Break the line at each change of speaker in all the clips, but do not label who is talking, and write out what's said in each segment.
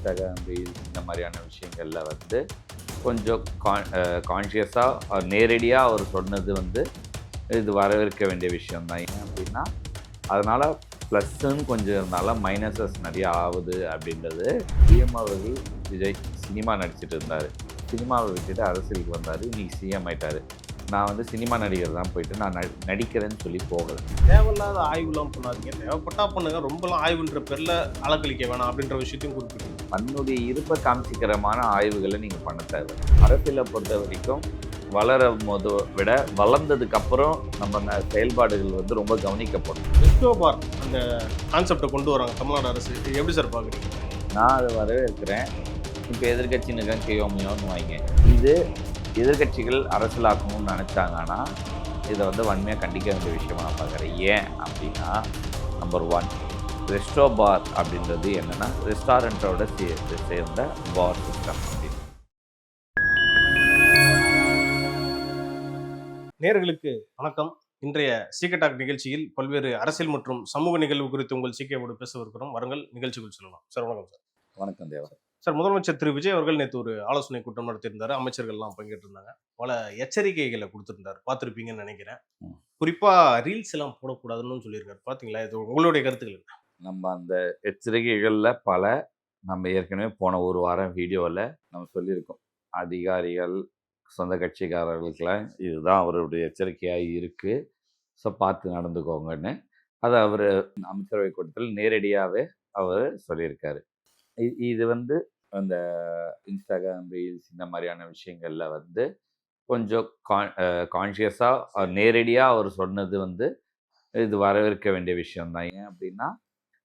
Instagram reels இந்த மாதிரியான விஷயங்களில் வந்து கொஞ்சம் கான்ஷியஸாக நேரடியாக அவர் சொன்னது வந்து இது வரவேற்க வேண்டிய விஷயம்தான். ஏன் அப்படின்னா அதனால் ப்ளஸ்ஸுன்னு கொஞ்சம் இருந்தாலும் மைனஸஸ் நிறைய ஆகுது அப்படின்றது. சிஎம் அவர்கள் விஜய் சினிமா நடிச்சிட்டு இருந்தார், சினிமாவை விட்டுட்டு அரசியலுக்கு வந்தார், இன்றைக்கி சிஎம் ஆயிட்டார். நான் வந்து சினிமா நடிகர் தான் போயிட்டு நான் நடிக்கிறேன்னு சொல்லி போகலை.
தேவையில்லாத ஆய்வுலாம் பண்ணாதீங்க, தேவைப்பட்டா பண்ணுங்க, ரொம்பலாம் ஆய்வுன்ற பேரில் அலக்கழிக்க வேணாம் அப்படின்ற விஷயத்தையும் குறிப்பிட்டு
தன்னுடைய இருப்பை காமிச்சிக்கிறமான ஆய்வுகளை நீங்கள் பண்ண தேவை. அரசியலை பொறுத்த வரைக்கும் வளரும் போது விட வளர்ந்ததுக்கப்புறம் நம்ம செயல்பாடுகள் வந்து ரொம்ப கவனிக்கப்படும்.
ரெஸ்டோபார் அந்த கான்செப்டை கொண்டு வராங்க தமிழ்நாடு அரசு, இது எப்படி சார் பார்க்குறீங்க?
நான் அதை வரவேற்கிறேன். இப்போ எதிர்கட்சின்னு கேயோமியோன்னு வாங்க, இது எதிர்கட்சிகள் அரசியலாக்கணும்னு நினச்சாங்கன்னா இதை வந்து வன்மையாக கண்டிக்க வேண்டிய விஷயமா நான் பார்க்குறேன். ஏன் அப்படின்னா, நம்பர் 1, ரெஸ்டோ பார் அப்படின்றது என்னென்னா ரெஸ்டாரண்ட்டோட சேர்ந்த பார் சிஸ்டம் அப்படின்னு.
நேயர்களுக்கு வணக்கம். இன்றைய சீக்ரெட் டாக் நிகழ்ச்சியில் பல்வேறு அரசியல் மற்றும் சமூக நிகழ்வு குறித்து உங்கள் சீக்கியோடு பேசவிருக்கிறோம். வருங்கள் நிகழ்ச்சிகள் சொல்லலாம். சார் வணக்கம். சார்
வணக்கம் தேவா.
சார், முதலமைச்சர் திரு விஜய் அவர்கள் நேற்று ஒரு ஆலோசனை கூட்டம் நடத்தியிருந்தாரு. அமைச்சர்கள்லாம் பங்கேற்றிருந்தாங்க. பல எச்சரிக்கைகளை கொடுத்திருந்தாரு, பார்த்துருப்பீங்கன்னு நினைக்கிறேன். குறிப்பா ரீல்ஸ் எல்லாம் போடக்கூடாதுன்னு சொல்லியிருக்காரு. பார்த்தீங்களா? இது உங்களுடைய கருத்துக்கள் என்ன?
நம்ம அந்த எச்சரிக்கைகளில் பல நம்ம ஏற்கனவே போன ஒரு வாரம் வீடியோவில் நம்ம சொல்லியிருக்கோம். அதிகாரிகள் சொந்த கட்சிக்காரர்களுக்கெல்லாம் இதுதான் அவருடைய எச்சரிக்கையாக இருக்குது, ஸோ பார்த்து நடந்துக்கோங்கன்னு அதை அவர் அமைச்சரவை கூட்டத்தில் நேரடியாகவே அவர் சொல்லியிருக்காரு. இது வந்து அந்த இன்ஸ்டாகிராம் ரீல்ஸ் இந்த மாதிரியான விஷயங்களில் வந்து கொஞ்சம் கான்ஷியஸாக நேரடியாக அவர் சொன்னது வந்து இது வரவேற்க வேண்டிய விஷயம்தான். ஏன் அப்படின்னா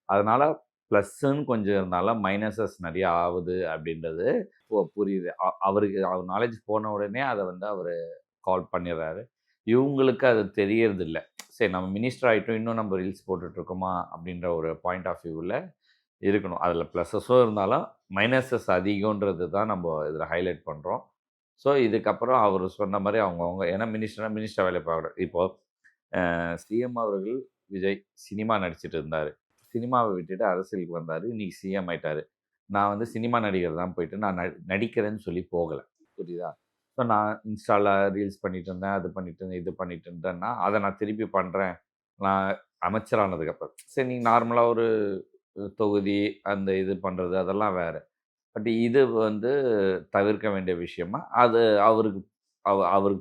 அதனால் ப்ளஸ்ஸுன்னு கொஞ்சம் இருந்தாலும் மைனஸஸ் நிறைய ஆகுது அப்படின்றது புரியுது. அவருக்கு அவர் நாலேஜ் போன உடனே அதை வந்து அவர் கால் பண்ணிடுறாரு. இவங்களுக்கு அது தெரியறதில்ல. சரி, நம்ம மினிஸ்டர் ஆகிட்டோம், இன்னும் நம்ம ரீல்ஸ் போட்டுட்ருக்கோமா அப்படின்ற ஒரு பாயிண்ட் ஆஃப் வியூவில் இருக்கணும். அதில் ப்ளஸஸும் இருந்தாலும் மைனஸஸ் அதிகன்றது தான் நம்ம இதில் ஹைலைட் பண்ணுறோம். ஸோ இதுக்கப்புறம் அவர் சொன்ன மாதிரி அவங்கவுங்க, ஏன்னா மினிஸ்டர் வேலை பார்க்கணும். இப்போது சிஎம் அவர்கள் விஜய் சினிமா நடிச்சிட்டு இருந்தார், சினிமாவை விட்டுட்டு அரசியலுக்கு வந்தார், இன்றைக்கி சிஎம் ஆயிட்டார். நான் வந்து சினிமா நடிகர் தான் போயிட்டு நான் நடிக்கிறேன்னு சொல்லி போகலை, புரியுதா? ஸோ நான் இன்ஸ்டாவில் ரீல்ஸ் பண்ணிட்டு இருந்தேன், அது பண்ணிட்டு இருந்தேன், இது பண்ணிட்டு இருந்தேன்னா அதை நான் திருப்பி பண்ணுறேன். நான் அமைச்சரானதுக்கப்புறம் சரி, நீங்கள் நார்மலாக ஒரு தொகுதி அந்த இது பண்ணுறது அதெல்லாம் வேறு. பட் இது வந்து தவிர்க்க வேண்டிய விஷயமா அது அவருக்கு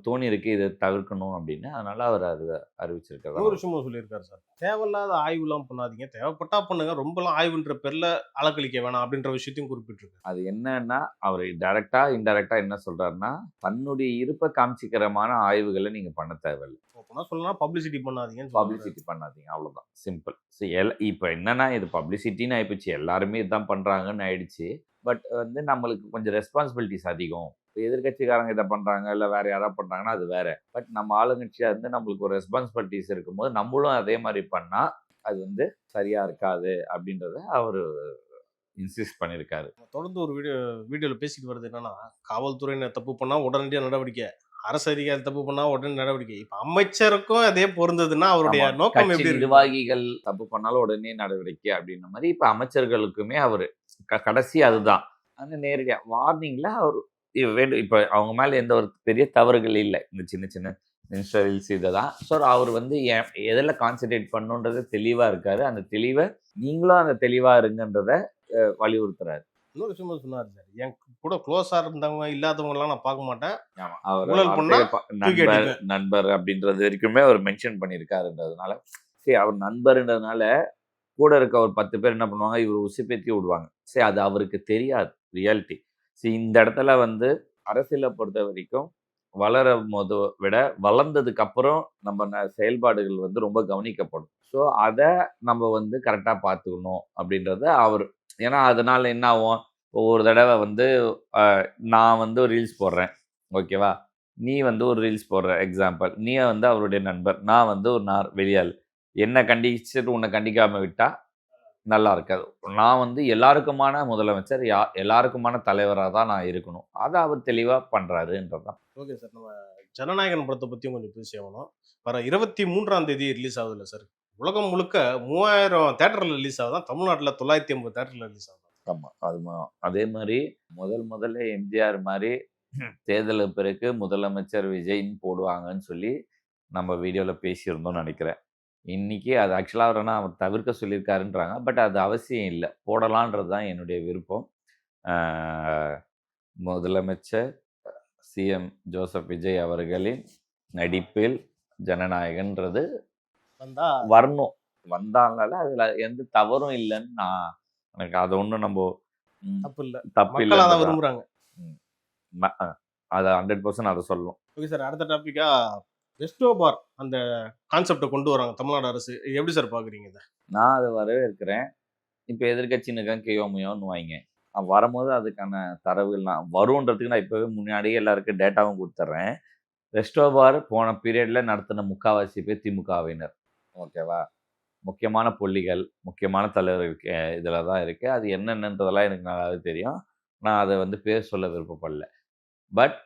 தோணி இருக்கு இதை தவிர்க்கணும் அப்படின்னு. அதனால அவர் அறிவிச்சிருக்காரு.
ஒரு விஷயமும் சொல்லியிருக்காரு சார், தேவையில்லாத ஆய்வுலாம் பண்ணாதீங்க, தேவைப்பட்டா பண்ணுங்க, ரொம்பலாம் ஆய்வுன்ற பேர்ல அலக்கழிக்க வேணாம் அப்படின்ற விஷயத்தையும் குறிப்பிட்டிருக்காரு.
அது என்னன்னா, அவர் டைரக்டா இன்டைரக்டா என்ன சொல்றாருன்னா, தன்னுடைய இருப்பை காமிச்சிக்கிறமான ஆய்வுகளை நீங்க பண்ண தேவையில்லை.
சொல்லலாம் பப்ளிசிட்டி பண்ணாதீங்க,
அவ்வளவுதான், சிம்பிள். இப்போ என்னன்னா, இது பப்ளிசிட்டின்னு ஆயிடுச்சு, எல்லாருமே இதுதான் பண்றாங்கன்னு ஆயிடுச்சு. பட் வந்து நம்மளுக்கு கொஞ்சம் ரெஸ்பான்சிபிலிட்டிஸ் அதிகம். இப்போ எதிர்கட்சிக்காரங்க இதை பண்ணுறாங்க, இல்லை வேறு யாராவது பண்ணுறாங்கன்னா அது வேறு. பட் நம்ம ஆளுங்கட்சியாக இருந்து நம்மளுக்கு ஒரு ரெஸ்பான்சிபிலிட்டிஸ் இருக்கும்போது நம்மளும் அதே மாதிரி பண்ணால் அது வந்து சரியாக இருக்காது அப்படின்றத அவர் இன்சிஸ்ட் பண்ணியிருக்காரு.
தொடர்ந்து ஒரு வீடியோவில் பேசிட்டு வருது என்னன்னா, காவல்துறையினர் தப்பு பண்ணால் உடனடியாக நடவடிக்கை, அரசு அதிகாரி தப்பு பண்ணா உடனே நடவடிக்கை. இப்ப அமைச்சருக்கும் அதே பொருந்ததுன்னா அவருடைய நோக்கம் எப்படி?
நிர்வாகிகள் தப்பு பண்ணாலும் உடனே நடவடிக்கை அப்படின்ற மாதிரி இப்ப அமைச்சர்களுக்குமே அவரு கடைசி அதுதான். அந்த நேரடியா வார்னிங்ல அவர் வேண்டும். இப்ப அவங்க மேல எந்த ஒரு பெரிய தவறுகள் இல்லை, இந்த சின்ன சின்ன மினிஸ்டரில்ஸ் இதுதான். ஸோ அவர் வந்து எதில் கான்சென்ட்ரேட் பண்ணுன்றது தெளிவா இருக்காரு. அந்த தெளிவை நீங்களும் அந்த தெளிவா இருங்கன்றத வலியுறுத்துறாரு.
இன்னொரு விஷயமா சொன்னார் சார், என் கூட க்ளோஸா இருந்தவங்க இல்லாதவங்க எல்லாம் நான் பார்க்க மாட்டேன்,
நண்பர் அப்படின்றது வரைக்குமே அவர் மென்ஷன் பண்ணியிருக்காருன்றதுனால, சரி அவர் நண்பர்ன்றதுனால கூட இருக்க ஒரு 10 பேர் என்ன பண்ணுவாங்க, இவர் உசுப்பேத்தி விடுவாங்க. சரி, அது அவருக்கு தெரியாது ரியாலிட்டி. சரி, இந்த இடத்துல வந்து அரசியலை பொறுத்த வரைக்கும் வளரும் போது விட வளர்ந்ததுக்கு அப்புறம் நம்ம செயல்பாடுகள் வந்து ரொம்ப கவனிக்கப்படும். ஸோ அதை நம்ம வந்து கரெக்டாக பார்த்துக்கணும் அப்படின்றத அவர். ஏன்னா அதனால என்ன ஆகும், ஒவ்வொரு தடவை வந்து நான் வந்து ஒரு ரீல்ஸ் போடுறேன், ஓகேவா, நீ வந்து ஒரு ரீல்ஸ் போடுற எக்ஸாம்பிள், நீ வந்து அவருடைய நண்பர், நான் வந்து ஒரு வெளியாள், என்னை கண்டிச்சுட்டு உன்னை கண்டிக்காமல் விட்டால் நல்லா இருக்காது. நான் வந்து எல்லாருக்குமான முதலமைச்சர், எல்லாருக்குமான தலைவராக தான் நான் இருக்கணும். அதை அவர் தெளிவாக பண்ணுறாருன்றதான்.
ஓகே சார், நம்ம ஜனநாயகன் படத்தை பற்றியும் கொஞ்சம் பேசி ஆகணும். வர 23ஆம் தேதி ரிலீஸ் ஆகுதுல்ல சார், உலகம் முழுக்க 3000 தேட்டரில் ரிலீஸ் ஆகுதான், தமிழ்நாட்டில் 950 தேட்டரில் ரிலீஸ் ஆகுது.
ஆமாம். அதே மாதிரி முதல்ல எம்ஜிஆர் மாதிரி தேர்தலுக்கு பிறகு முதலமைச்சர் விஜய்ன்னு போடுவாங்கன்னு சொல்லி நம்ம வீடியோவில் பேசியிருந்தோம்னு நினைக்கிறேன். இன்னைக்கு அது ஆக்சுவலாக அவர் தவிர்க்க சொல்லியிருக்காருன்றாங்க. பட் அது அவசியம் இல்லை, போடலான்றது தான் என்னுடைய விருப்பம். முதலமைச்சர் சிஎம் ஜோசப் விஜய் அவர்களின் நடிப்பில் ஜனநாயகன்றது
வந்தா
வரணும். வந்தாலும் அதில் எந்த தவறும் இல்லைன்னு எனக்கு அதை ஒன்றும் நம்ம
தப்பு இல்லை,
தப்பு
மக்கள் அதான்
இல்லை,
விரும்புறாங்க.
அதை 100% அதை சொல்லணும்.
ஓகே சார், அடுத்த டாபிக்கா ரெஸ்டோ பார் அந்த கான்செப்டை கொண்டு வராங்க தமிழ்நாடு அரசு. இது எப்படி சார் பாக்குறீங்க இதை?
நான் அதை வரவேற்கிறேன். இப்போ எதிர்கட்சினுக்காக கேயோமையோன்னு வாங்க, வரும்போது அதுக்கான தரவுகள் நான் வருன்றதுக்கு நான் இப்போவே முன்னாடியே எல்லாருக்கும் டேட்டாவும் கொடுத்துட்றேன். ரெஸ்டோ பார் போன பீரியடில் நடத்தின முக்கால்வாசி பேர் திமுகவினர். ஓகேவா? முக்கியமான புள்ளிகள், முக்கியமான தலைவர்கள் இதில் தான் இருக்குது. அது என்னென்னன்றதெல்லாம் எனக்கு நல்லாவே தெரியும். நான் அதை வந்து பேர் சொல்ல விருப்பப்படல. பட்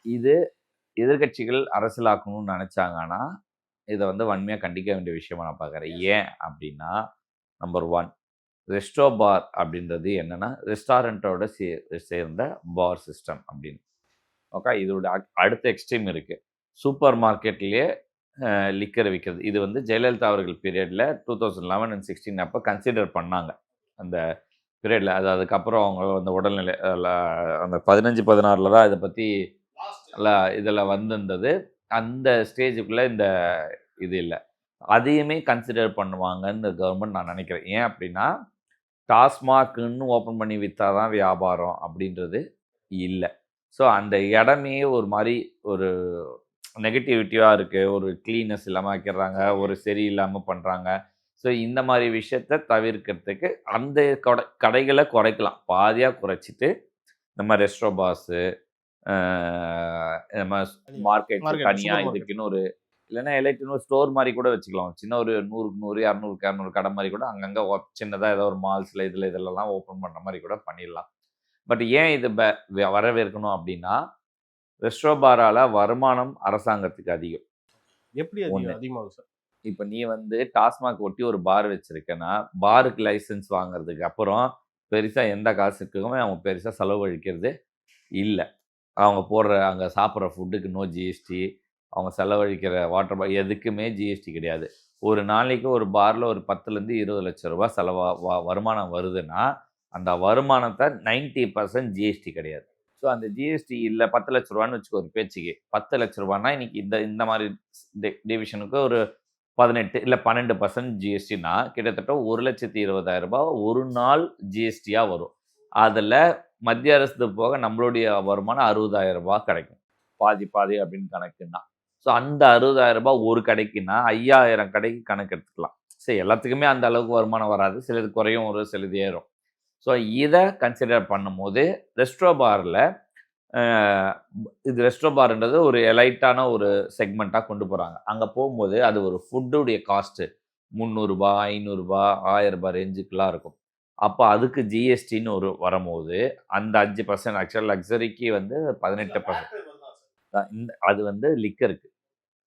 இது எதிர்கட்சிகள் அரசியலாக்கணும்னு நினச்சாங்கன்னா இதை வந்து வன்மையாக கண்டிக்க வேண்டிய விஷயமா நான் பார்க்குறேன். ஏன் அப்படின்னா, நம்பர் 1, ரெஸ்டோ பார் அப்படின்றது என்னென்னா ரெஸ்டாரண்ட்டோட சேர்ந்த பார் சிஸ்டம் அப்படின்னு. ஓகே, இதோட அடுத்த எக்ஸ்ட்ரீம் இருக்குது. சூப்பர் மார்க்கெட்லேயே லிக்கர் விற்கிறது. இது வந்து ஜெயலலிதா அவர்கள் பீரியடில் 2011 and 16 அப்போ கன்சிடர் பண்ணாங்க. அந்த பீரியடில் அது அதுக்கப்புறம் அவங்க அந்த உடல்நிலை அந்த 15-16 தான் இதை பற்றி இதில் வந்திருந்தது. அந்த ஸ்டேஜுக்குள்ளே இந்த இது இல்லை. அதையுமே கன்சிடர் பண்ணுவாங்கன்னு கவர்மெண்ட் நான் நினைக்கிறேன். ஏன் அப்படின்னா, டாஸ்மாக்னு ஓப்பன் பண்ணி விற்றா தான் வியாபாரம் அப்படின்றது இல்லை. ஸோ அந்த இடமே ஒரு மாதிரி ஒரு நெகட்டிவிட்டியாக இருக்குது. ஒரு க்ளீனஸ் இல்லாமல் வைக்கிறாங்க, ஒரு சரியில்லாமல் பண்ணுறாங்க. ஸோ இந்த மாதிரி விஷயத்தை தவிர்க்கிறதுக்கு அந்த கடைகளை குறைக்கலாம். பாதியாக குறைச்சிட்டு நம்ம ரெஸ்டோ பாஸு, நம்ம மார்க்கெட் தனியாக இதுக்குன்னு ஒரு இல்லைன்னா எலக்ட்ரிக் ஸ்டோர் மாதிரி கூட வச்சுக்கலாம். சின்ன ஒரு 100க்கு 100, 200க்கு 200 கடை மாதிரி கூட அங்கங்கே சின்னதாக ஏதோ ஒரு மால்ஸில் இதெல்லாம் ஓப்பன் பண்ணுற மாதிரி கூட பண்ணிடலாம். பட் ஏன் இது வரவேற்கணும் அப்படின்னா, ரெஸ்டோ பாரால வருமானம் அரசாங்கத்துக்கு அதிகம்.
எப்படி அதிகமாகும் சார்?
இப்போ நீ வந்து டாஸ்மாக் ஒட்டி ஒரு பார் வச்சிருக்கேன்னா, பாருக்கு லைசன்ஸ் வாங்குறதுக்கு அப்புறம் பெருசாக எந்த காசுக்குமே அவங்க பெருசாக செலவழிக்கிறது இல்லை. அவங்க போடுற அங்கே சாப்பிட்ற ஃபுட்டுக்கு நோ ஜிஎஸ்டி, அவங்க செலவழிக்கிற வாட்டர் எதுக்குமே ஜிஎஸ்டி கிடையாது. ஒரு நாளைக்கு ஒரு பாரில் ஒரு 10 20 லட்சம் ரூபா வருமானம் வருதுன்னா, அந்த வருமானத்தை 90% ஜிஎஸ்டி கிடையாது. ஸோ அந்த ஜிஎஸ்டி இல்லை 10 லட்ச ரூபான்னு வச்சுக்கோ ஒரு பேச்சுக்கு. 10 லட்ச ரூபான்னா இன்னைக்கு இந்த மாதிரி டிவிஷனுக்கு ஒரு 18 இல்லை 12% ஜிஎஸ்டினா கிட்டத்தட்ட 1,20,000 ரூபாய் ஒரு நாள் ஜிஎஸ்டியாக வரும். அதில் மத்திய அரசு போக நம்மளுடைய வருமானம் 60,000 ரூபாய் கிடைக்கும். பாதி அப்படின்னு கணக்குன்னா, ஸோ அந்த 60,000 ரூபாய் ஒரு கடைக்குன்னா 5,000 கடைக்கு கணக்கு எடுத்துக்கலாம். சரி, எல்லாத்துக்குமே அந்த அளவுக்கு வருமானம் வராது, சிலது குறையும், ஒரு சிலது ஏறும். ஸோ இதை கன்சிடர் பண்ணும்போது ரெஸ்டோ பாரில் இது ரெஸ்டோ பார்ன்றது ஒரு எலைட்டான ஒரு செக்மெண்ட்டாக கொண்டு போகிறாங்க. அங்கே போகும்போது அது ஒரு ஃபுட்டுடைய காஸ்ட்டு 300 ரூபாய், 500 ரூபாய், 1000 ரூபாய் ரேஞ்சுக்கெலாம் இருக்கும். அப்போ அதுக்கு ஜிஎஸ்டின்னு ஒரு வரும்போது அந்த 5% ஆக்சுவலாக லக்ஸரிக்கு வந்து 18% அது வந்து லிக்கருக்கு.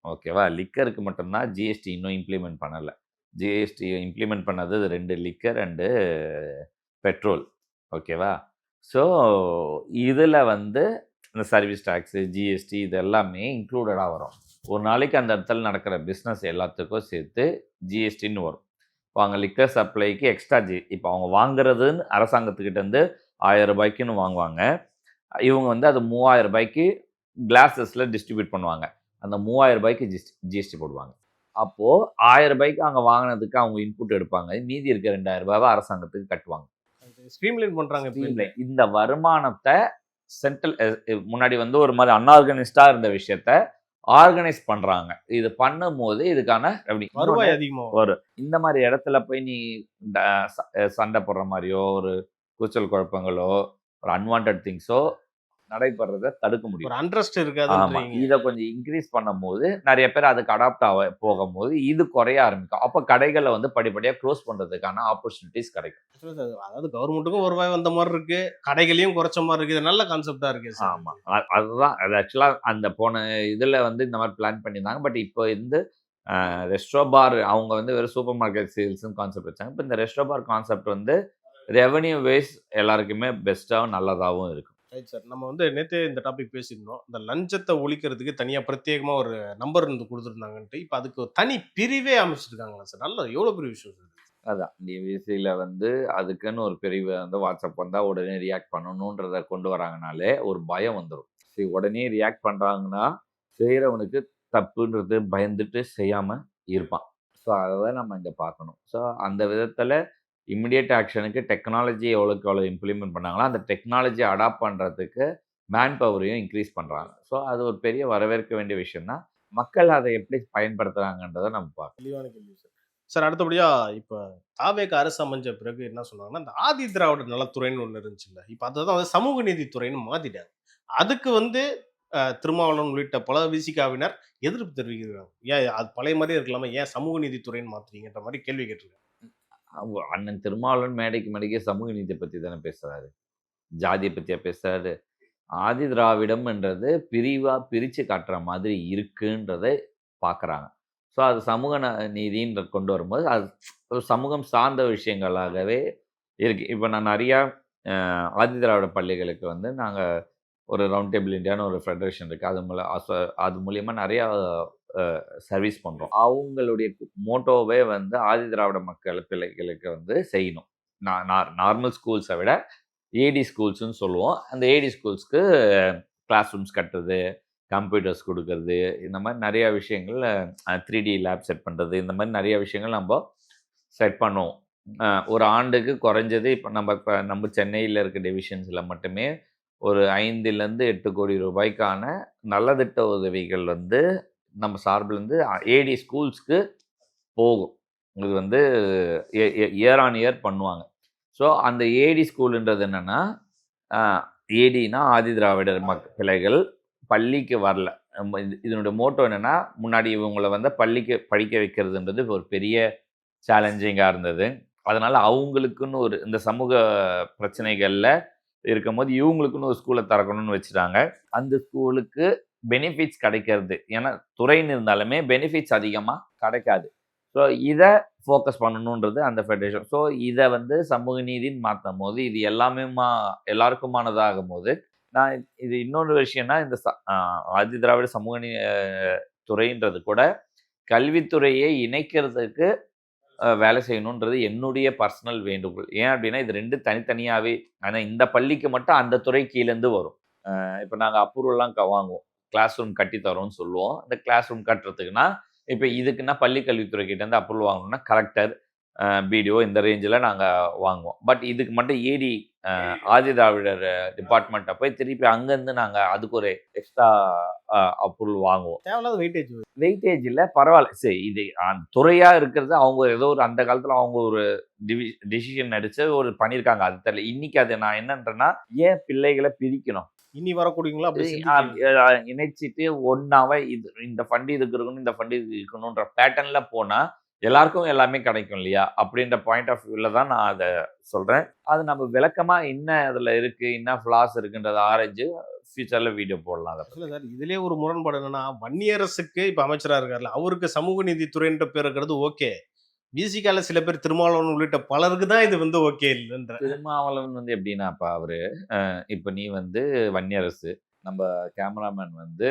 ஓகேவா? லிக்கருக்கு மட்டும்தான் ஜிஎஸ்டி இன்னும் இம்ப்ளிமெண்ட் பண்ணலை. ஜிஎஸ்டி இம்ப்ளிமெண்ட் பண்ணது 2 லிக்கர் அண்டு பெட்ரோல். ஓகேவா? ஸோ இதில் வந்து இந்த சர்வீஸ் டேக்ஸு, ஜிஎஸ்டி இது எல்லாமே இன்க்ளூடடாக வரும். ஒரு நாளைக்கு அந்த இடத்துல நடக்கிற பிஸ்னஸ் எல்லாத்துக்கும் சேர்த்து ஜிஎஸ்டின்னு வரும். இப்போ அவங்க லிக்கர் சப்ளைக்கு எக்ஸ்ட்ரா இப்போ அவங்க வாங்குறதுன்னு அரசாங்கத்துக்கிட்டேருந்து 1000 ரூபாய்க்குன்னு வாங்குவாங்க. இவங்க வந்து அது 3000 ரூபாய்க்கு கிளாஸஸில் டிஸ்ட்ரிபியூட் பண்ணுவாங்க. அந்த 3000 ரூபாய்க்கு ஜிஎஸ்டி போடுவாங்க. அப்போது 1000 ரூபாய்க்கு அவங்க வாங்கினதுக்கு அவங்க இன்புட் எடுப்பாங்க. மீதி இருக்க 2000 ரூபாவை அரசாங்கத்துக்கு கட்டுவாங்க.
ஸ்ட்ரீம்லைன் பண்ணுறாங்க.
இந்த வருமானத்தை சென்ட்ரல் முன்னாடி வந்து ஒரு மாதிரி அன்ஆர்கனைஸ்டாக இருந்த விஷயத்த ஆர்கனைஸ் பண்ணுறாங்க. இது பண்ணும்போது இதுக்கான
வருவாய் அதிகமாக
வரும். இந்த மாதிரி இடத்துல போய் நீ சண்டை போடுற மாதிரியோ ஒரு கூச்சல் குழப்பங்களோ ஒரு அன்வான்ட் திங்ஸோ நடைபெறதை தடுக்க முடியும்.
ஒரு அண்ட்ரஸ்ட் இருக்காது.
ஆமாம், இதை கொஞ்சம் இன்க்ரீஸ் பண்ணும்போது நிறைய பேர் அதுக்கு அடாப்ட் போகும்போது இது குறைய ஆரம்பிக்கும். அப்போ கடைகளை வந்து படிப்படியாக க்ளோஸ் பண்ணுறதுக்கான ஆப்பர்ச்சுனிட்டிஸ் கிடைக்கும்.
அதாவது கவர்மெண்ட்டுக்கும் வருவாய் வந்த மாதிரி இருக்கு, கடைகளையும் குறைச்ச மாதிரி இருக்கு. இது நல்ல கான்செப்டா இருக்கு.
ஆமாம், அதுதான் அது ஆக்சுவலாக அந்த போன இதில் வந்து இந்த மாதிரி பிளான் பண்ணியிருந்தாங்க. பட் இப்போ வந்து ரெஸ்டோ பார் அவங்க வந்து வெறும் சூப்பர் மார்க்கெட் சேல்ஸ்னு கான்செப்ட் வச்சாங்க. இப்போ இந்த ரெஸ்டோ பார் கான்செப்ட் வந்து ரெவென்யூ வைஸ் எல்லாருக்குமே பெஸ்ட்டாகவும் நல்லதாகவும் இருக்கும்.
Right sir. நம்ம வந்து நேத்தே இந்த டாபிக் பேசியிருந்தோம். இந்த லஞ்சத்த ஒழிக்கிறதுக்கு தனியா பிரத்யேகமா ஒரு நம்பர் இருந்து குடுத்துருந்தாங்கன்ட்டு. இப்ப அதுக்கு ஒரு தனி பிரிவே அமைச்சிருக்காங்களா சார்? நல்ல எவ்வளோ பெரிய விஷயம் சார்.
அதான் டிவிசியில் வந்து அதுக்குன்னு ஒரு பிரிவு வந்து வாட்ஸ்அப் வந்தால் உடனே ரியாக்ட் பண்ணணுன்றதை கொண்டு வராங்கனாலே ஒரு பயம் வந்துடும். சரி, உடனே ரியாக்ட் பண்ணுறாங்கன்னா செய்கிறவனுக்கு தப்புன்றது பயந்துட்டு செய்யாமல் இருப்பான். ஸோ அதை தான் நம்ம இங்கே பார்க்கணும். ஸோ அந்த விதத்தில் இம்மிடியட் ஆக்ஷனுக்கு டெக்னாலஜி எவ்வளோக்கு எவ்வளோ இம்ப்ளிமெண்ட் பண்ணாங்களோ அந்த டெக்னாலஜி அடாப்ட் பண்ணுறதுக்கு மேன் பவரையும் இன்க்ரீஸ் பண்ணுறாங்க. ஸோ அது ஒரு பெரிய வரவேற்க வேண்டிய விஷயம் தான். மக்கள் அதை எப்படி பயன்படுத்துகிறாங்கன்றதை நம்ம பார்க்கணும்.
தெளிவான கேள்வி சார். சார் அடுத்தபடியா இப்ப தாவேக அரசு அமைஞ்ச பிறகு என்ன சொன்னாங்கன்னா, இந்த ஆதி திராவிட நலத்துறைன்னு ஒண்ணு இருந்துச்சுல்ல. இப்ப அததான் வந்து சமூக நீதித்துறைன்னு மாத்திட்டாங்க. அதுக்கு வந்து திருமாவளவன் உள்ளிட்ட பல விசிகாவினர் எதிர்ப்பு தெரிவிக்கிறாங்க. ஏன் அது பழைய மாரியே இருக்கலாமா? ஏன் சமூக நீதித்துறைன்னு மாத்துறீங்கன்ற மாரி கேள்வி கேட்டிருக்காங்க.
அண்ணன் திருமாவளவன் மேடைக்கு மேடைக்கே சமூக நீதியை பற்றி தானே பேசுகிறாரு, ஜாதியை பற்றியா பேசுகிறாரு. ஆதி திராவிடம்ன்றது பிரிவாக பிரித்து காட்டுற மாதிரி இருக்குன்றதை பார்க்குறாங்க. ஸோ அது சமூக நீதின்ற கொண்டு வரும்போது அது ஒரு சமூகம் சார்ந்த விஷயங்களாகவே இருக்குது. இப்போ நான் நிறையா ஆதி திராவிட பள்ளிகளுக்கு வந்து நாங்கள் ஒரு ரவுண்ட் டேபிள் இந்தியான்னு ஒரு ஃபெடரேஷன் இருக்குது. அது மூலியமாக நிறையா சர்வீஸ் பண்ணுறோம். அவங்களுடைய மோட்டோவே வந்து ஆதி திராவிட மக்கள் பிள்ளைகளுக்கு வந்து செய்யணும். நார்மல் ஸ்கூல்ஸை விட ஏடி ஸ்கூல்ஸ்ன்னு சொல்லுவோம். அந்த ஏடி ஸ்கூல்ஸ்க்கு கிளாஸ் ரூம்ஸ் கட்டுறது, கம்ப்யூட்டர்ஸ் கொடுக்கறது, இந்த மாதிரி நிறையா விஷயங்கள் 3D லேப் செட் பண்ணுறது, இந்த மாதிரி நிறைய விஷயங்கள் நம்ம செட் பண்ணுவோம். ஒரு ஆண்டுக்கு குறைஞ்சது இப்போ நம்ம சென்னையில் இருக்க டிவிஷன்ஸில் மட்டுமே ஒரு 5லேருந்து 8 கோடி ரூபாய்க்கான நலத்திட்ட உதவிகள் வந்து நம்ம சார்பிலேருந்து ஏடி ஸ்கூல்ஸ்க்கு போகும். இது வந்து இயர் ஆன் இயர் பண்ணுவாங்க. ஸோ அந்த ஏடி ஸ்கூலுன்றது என்னென்னா, ஏடினா ஆதி திராவிடர் பிள்ளைகள் பள்ளிக்கு வரல. இதனுடைய மோட்டோ என்னென்னா, முன்னாடி இவங்களை வந்து பள்ளிக்கு படிக்க வைக்கிறதுன்றது ஒரு பெரிய சேலஞ்சிங்காக இருந்தது. அதனால் அவங்களுக்குன்னு ஒரு இந்த சமூக பிரச்சனைகளில் இருக்கும்போது இவங்களுக்குன்னு ஒரு ஸ்கூலை திறக்கணும்னு வச்சுட்டாங்க. அந்த ஸ்கூலுக்கு பெனிஃபிட்ஸ் கிடைக்கிறது, ஏன்னா துறைன்னு இருந்தாலுமே பெனிஃபிட்ஸ் அதிகமாக கிடைக்காது. ஸோ இதை ஃபோக்கஸ் பண்ணணுன்றது அந்த ஃபெடரேஷன். ஸோ இதை வந்து சமூக நீதின்னு மாற்றும் போது இது எல்லாமே எல்லாருக்குமானதாகும் போது நான் இது இன்னொரு விஷயம்னா இந்த ஆதி திராவிட சமூக துறைன்றது கூட கல்வித்துறையை இணைக்கிறதுக்கு வேலை செய்யணுன்றது என்னுடைய பர்சனல் வேண்டுகோள். ஏன் அப்படின்னா இது ரெண்டு தனித்தனியாகவே, ஆனால் இந்த பள்ளிக்கு மட்டும் அந்த துறை கீழேருந்து வரும். இப்போ நாங்கள் அப்ரூவல்லாம் வாங்குவோம், கிளாஸ் ரூம் கட்டி தரோம்னு சொல்லுவோம். இந்த கிளாஸ் ரூம் கட்டுறதுக்குன்னா இப்போ இதுக்குன்னா பள்ளி கல்வித்துறை கிட்டேருந்து அப்ரூவல் வாங்கணும்னா கலெக்டர், பிடிஓ இந்த ரேஞ்சில் நாங்கள் வாங்குவோம். பட் இதுக்கு மட்டும் ஏடி ஆதி திராவிடர் டிபார்ட்மெண்ட்டை போய் திருப்பி அங்கேருந்து நாங்கள் அதுக்கு ஒரு எக்ஸ்ட்ரா அப்ரூவல் வாங்குவோம்.
தேவையில்லாத
வெயிட்டேஜ் இல்லை, பரவாயில்ல. சரி, இது துறையாக இருக்கிறது அவங்க ஏதோ ஒரு அந்த காலத்தில் அவங்க ஒரு டிசிஷன் எடுத்து ஒரு பண்ணியிருக்காங்க. அது தெரியல. இன்னைக்கு அது நான் என்னன்றேன்னா, ஏன் பிள்ளைகளை பிரிக்கணும்?
இனி வரக்கூடியவங்களா
இணைச்சிட்டு ஒன்னாவே இது இந்த ஃபண்ட் இதுக்கு இருக்கணும், இந்த ஃபண்ட் இதுக்கு இருக்கணுன்ற பேட்டர்ன்ல போனா எல்லாருக்கும் எல்லாமே கிடைக்கும் இல்லையா? அப்படின்ற பாயிண்ட் ஆஃப் வியூல தான் நான் அதை சொல்றேன். அது நம்ம விளக்கமா என்ன அதுல இருக்கு, என்ன ஃபிளாஸ் இருக்குன்றத ஆராய்ஞ்சு ஃபியூச்சர்ல வீடியோ போடலாம்.
சார் இதுலயே ஒரு முரண்பாடு என்னன்னா, வன்னியரசுக்கு இப்ப அமைச்சரா இருக்காருல்ல, அவருக்கு சமூக நீதித்துறைன்ற பேர் இருக்கிறது ஓகே. பிசிகால சில பேர் திருமாவளவன் உள்ளிட்ட பலருக்கு தான் இது வந்து ஓகே இல்லைன்ற.
திருமாவளவன் வந்து எப்படின்னாப்பா அவரு, இப்ப நீ வந்து வன்னியரசு, நம்ம கேமராமேன் வந்து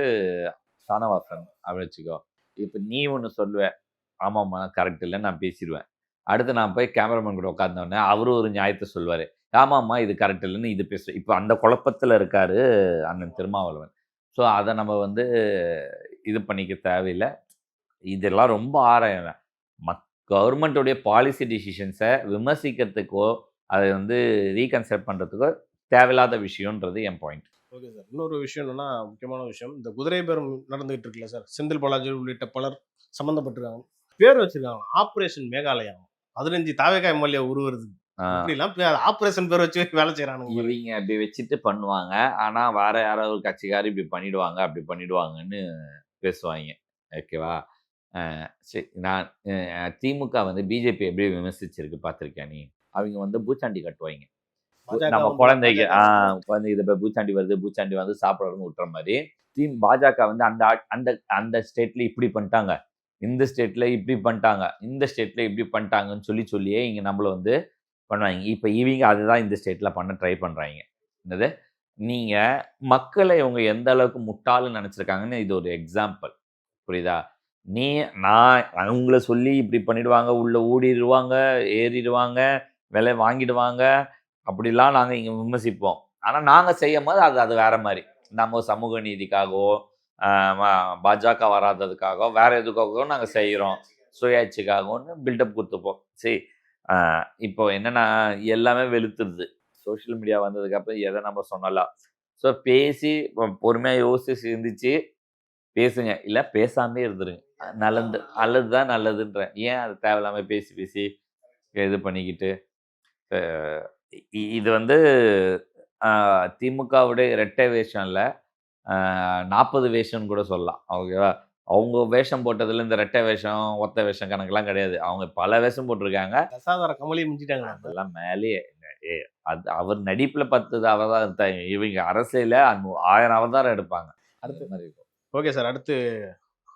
சானவாசன் அப்படின்னு வச்சுக்கோ. இப்ப நீ ஒன்று சொல்லுவ, ஆமாம்மா கரெக்ட் இல்லைன்னு நான் பேசிடுவேன். அடுத்து நான் போய் கேமராமேன் கூட உட்காந்தோடனே அவரும் ஒரு நியாயத்தை சொல்லுவார், ஆமாம்மா இது கரெக்ட் இல்லைன்னு இது பேசுவேன். இப்போ அந்த குழப்பத்தில் இருக்காரு அண்ணன் திருமாவளவன். ஸோ அதை நம்ம வந்து இது பண்ணிக்க தேவையில்லை. இதெல்லாம் ரொம்ப ஆராயவேன். கவர்மெண்ட்டுடைய பாலிசி டிசிஷன்ஸை விமர்சிக்கிறதுக்கோ அதை வந்து ரீகன்சிடர் பண்ணுறதுக்கோ தேவையில்லாத விஷயம்ன்றது என் பாயிண்ட்.
Okay sir. இன்னொரு விஷயம் என்னன்னா, முக்கியமான விஷயம், இந்த குதிரை பேரம் நடந்துகிட்டு இருக்குல்ல சார், செந்தில் பாலாஜி உள்ளிட்ட பலர் சம்மந்தப்பட்டிருக்காங்க. பேர் வச்சிருக்காங்க ஆப்ரேஷன் மேகாலயா. 15 தாவேகா எம்எல்ஏ உருவருது. ஆப்ரேஷன் பேர் வச்சு வேலை செய்யறாங்க.
இவங்க அப்படி வச்சுட்டு பண்ணுவாங்க, ஆனா வேற யாராவது ஒரு கட்சிக்காரி இப்படி பண்ணிடுவாங்க, அப்படி பண்ணிடுவாங்கன்னு பேசுவாங்க. ஓகேவா? சரி, நான் திமுக வந்து பிஜேபி எப்படி விமர்சிச்சிருக்கு பார்த்துருக்கியா நீ? அவங்க வந்து பூச்சாண்டி கட்டுவாங்க. நம்ம குழந்தைக்கு குழந்தைக்கு பூச்சாண்டி வருது, பூச்சாண்டி வந்து சாப்பிடணும்னு விட்டுற மாதிரி பாஜக வந்து அந்த அந்த அந்த ஸ்டேட்ல இப்படி பண்ணிட்டாங்க, இந்த ஸ்டேட்ல இப்படி பண்ணிட்டாங்க, இந்த ஸ்டேட்ல இப்படி பண்ணிட்டாங்கன்னு சொல்லியே இங்க நம்மள வந்து பண்ணுவாங்க. இப்போ இவங்க அதுதான் இந்த ஸ்டேட்டில் பண்ண ட்ரை பண்ணுறாங்க. என்னது, நீங்கள் மக்களை இவங்க எந்த அளவுக்கு முட்டாள்னு நினச்சிருக்காங்கன்னு இது ஒரு எக்ஸாம்பிள். புரியுதா? நீ நான் அவங்கள சொல்லி இப்படி பண்ணிடுவாங்க, உள்ள ஓடிடுவாங்க, ஏறிடுவாங்க, விலை வாங்கிடுவாங்க, அப்படிலாம் நாங்கள் இங்கே விமர்சிப்போம். ஆனால் நாங்கள் செய்யும் போது அது அது வேற மாதிரி. நம்ம சமூக நீதிக்காகவோ பாஜக வராததுக்காகவோ வேற எதுக்காகவோ நாங்கள் செய்கிறோம், சுயாட்சிக்காகவோன்னு பில்டப் கொடுத்துப்போம். சரி, இப்போ என்னன்னா எல்லாமே வெளுத்துருது. சோஷியல் மீடியா வந்ததுக்கப்புறம் எதை நம்ம சொன்னலாம். ஸோ பேசி பொறுமையாக யோசிச்சு சிந்திச்சு பேசுங்க, இல்லை பேசாமே இருந்துருங்க. நல்லது தான் நல்லதுன்றேன். ஏன் அது தேவையில்லாமல் பேசி பேசி இது பண்ணிக்கிட்டு இது வந்து திமுகவுடைய இரட்டை வேஷம்ல 40 வேஷம்னு கூட சொல்லலாம். ஓகேவா? அவங்க வேஷம் போட்டதுல இந்த ரெட்டை வேஷம், ஒத்த வேஷம் கணக்கெல்லாம் கிடையாது. அவங்க பல வேஷம் போட்டிருக்காங்க.
தசாவதார கமலியை மிஞ்சிட்டாங்க.
அதெல்லாம் மேலேயே அது அவர் நடிப்புல 10 அவதாரம் எடுத்தாங்க. இவங்க அரசியல 1000 அவதாரம் எடுப்பாங்க. அடுத்த மாதிரி இருக்கும்.
Okay sir. அடுத்து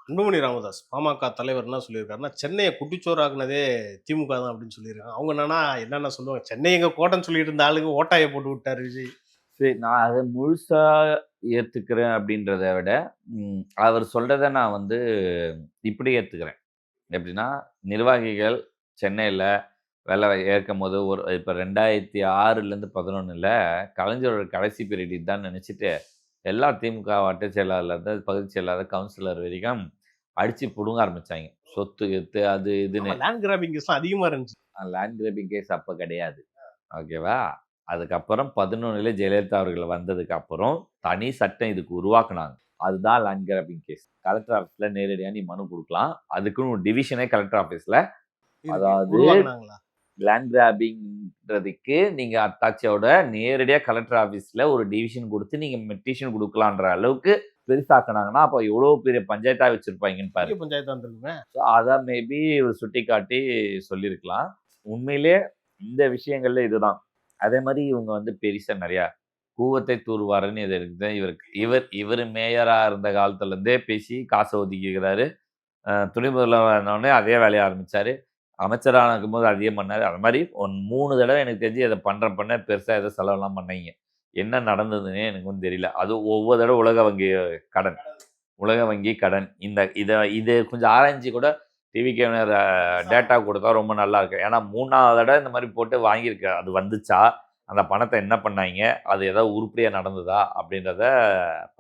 அன்புமணி ராமதாஸ் பாமக தலைவர் என்ன சொல்லியிருக்காருன்னா, சென்னையை குட்டிச்சோறாக்குனதே திமுக தான் அப்படின்னு சொல்லியிருக்காங்க. அவங்க என்னென்ன சொல்லுவாங்க, சென்னை எங்க கோட்டைன்னு சொல்லிட்டு இருந்த ஆளுங்க ஓட்டாயை போட்டு விட்டாரு விஜய்.
சரி, நான் அதை முழுசா ஏத்துக்கிறேன் அப்படின்றத விட அவர் சொல்றதை நான் வந்து இப்படி ஏத்துக்கிறேன். எப்படின்னா, நிர்வாகிகள் சென்னையில் வேலை ஏற்கும் போது இப்போ 2006லேருந்து 2011 கலைஞரோட கடைசி பீரியட் தான் நினச்சிட்டு எல்லா திமுக வட்ட செயலாளர்லேருந்து பகுதி செயலாளர் கவுன்சிலர் வரைக்கும் அடித்து பிடுங்க ஆரம்பித்தாங்க. சொத்து எத்து அது இதுன்னு.
லேண்ட் கிராபிங் கேஸ்லாம் அதிகமாக இருந்துச்சு.
லேண்ட் கிராபிங் கேஸ் அப்போ கிடையாது. ஓகேவா? அதுக்கப்புறம் 2011 ஜெயலலிதா அவர்கள் வந்ததுக்கு அப்புறம் தனி சட்டம் இதுக்கு உருவாக்குனாங்க. அதுதான் லேண்ட் கிராபிங் கேஸ். கலெக்டர் ஆஃபீஸில் நேரடியாக நீ மனு கொடுக்கலாம். அதுக்குன்னு ஒரு டிவிஷனே கலெக்டர் ஆஃபீஸில். அதாவது லேண்ட் கிராபிங்கிறதுக்கு நீங்கள் அத்தாட்சியோட நேரடியாக கலெக்டர் ஆஃபீஸில் ஒரு டிவிஷன் கொடுத்து நீங்கள் மெட்டிஷன் கொடுக்கலான்ற அளவுக்கு பெருசாக்குனாங்கன்னா அப்போ எவ்வளோ பெரிய பஞ்சாயத்தாக வச்சுருப்பாங்கன்னு பாரு.
பஞ்சாயத்தாக
ஸோ அதை மேபி ஒரு சுட்டி காட்டி சொல்லியிருக்கலாம். உண்மையிலே இந்த விஷயங்கள்ல இதுதான். அதே மாதிரி இவங்க வந்து பெருசாக நிறையா கூவத்தை தூர்வாருன்னு இது இருக்குது. இவர் மேயராக இருந்த காலத்துலேருந்தே பேசி காசை ஒதுக்கிக்கிறாரு. துணை முதல்வரானோடனே அதே வேலையை ஆரம்பித்தார். அமைச்சராக இருக்கும்போது அதே பண்ணார். அது மாதிரி 3 தடவை எனக்கு தெரிஞ்சு அதை பண்ண பெருசாக எதோ செலவெல்லாம் பண்ணீங்க. என்ன நடந்ததுன்னே எனக்கு ஒன்றும் தெரியல. அது ஒவ்வொரு தடவை உலக வங்கி கடன் இதை கொஞ்சம் ஆராய்ச்சி கூட டிவிக்கு டேட்டா கொடுத்தா ரொம்ப நல்லா இருக்கு. ஏன்னா 3வது தடவை இந்த மாதிரி போட்டு வாங்கியிருக்க, அது வந்துச்சா, அந்த பணத்தை என்ன பண்ணாங்க, அது ஏதாவது உருப்படியாக நடந்ததா அப்படின்றத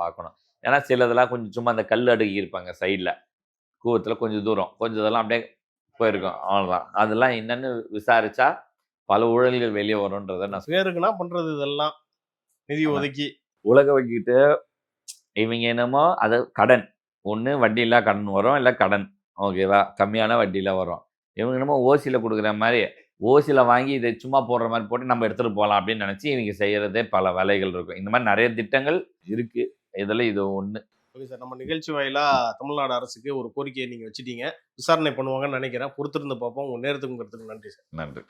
பார்க்கணும். ஏன்னா சிலதெல்லாம் கொஞ்சம் சும்மா அந்த கல் அடுக்கி இருப்பாங்க சைடில் கூவத்தில் கொஞ்சம் தூரம், கொஞ்சம் இதெல்லாம் அப்படியே போயிருக்கோம், அவ்வளோதான். அதெல்லாம் என்னன்னு விசாரிச்சா பல ஊழல்கள் வெளியே வரும்ன்றத நான்
பேருக்குன்னா பண்றது. இதெல்லாம் நிதி ஒதுக்கி
உலக வங்கிட்டு இவங்க என்னமோ அது கடன் ஒன்று வட்டியில்லா கடன் வரும், இல்லை கடன் ஓகேவா கம்மியான வட்டியில் வரும். இவங்க என்னமோ ஓசியில் கொடுக்குற மாதிரி ஓசியில் வாங்கி இதை சும்மா போடுற மாதிரி போட்டு நம்ம எடுத்துகிட்டு போகலாம் அப்படின்னு நினச்சி இவங்க செய்கிறதே பல வேலைகள் இருக்கும். இந்த மாதிரி நிறைய திட்டங்கள் இருக்குது. இதில் இது ஒன்று.
ஓகே சார், நம்ம நிகழ்ச்சி வாயிலாக தமிழ்நாடு அரசுக்கு ஒரு கோரிக்கையை நீங்கள் வச்சுட்டீங்க. விசாரணை பண்ணுவாங்கன்னு நினைக்கிறேன். பொறுத்திருந்து பார்ப்போம். உங்கள் நேரத்துக்கு நன்றி சார்.
நன்றி.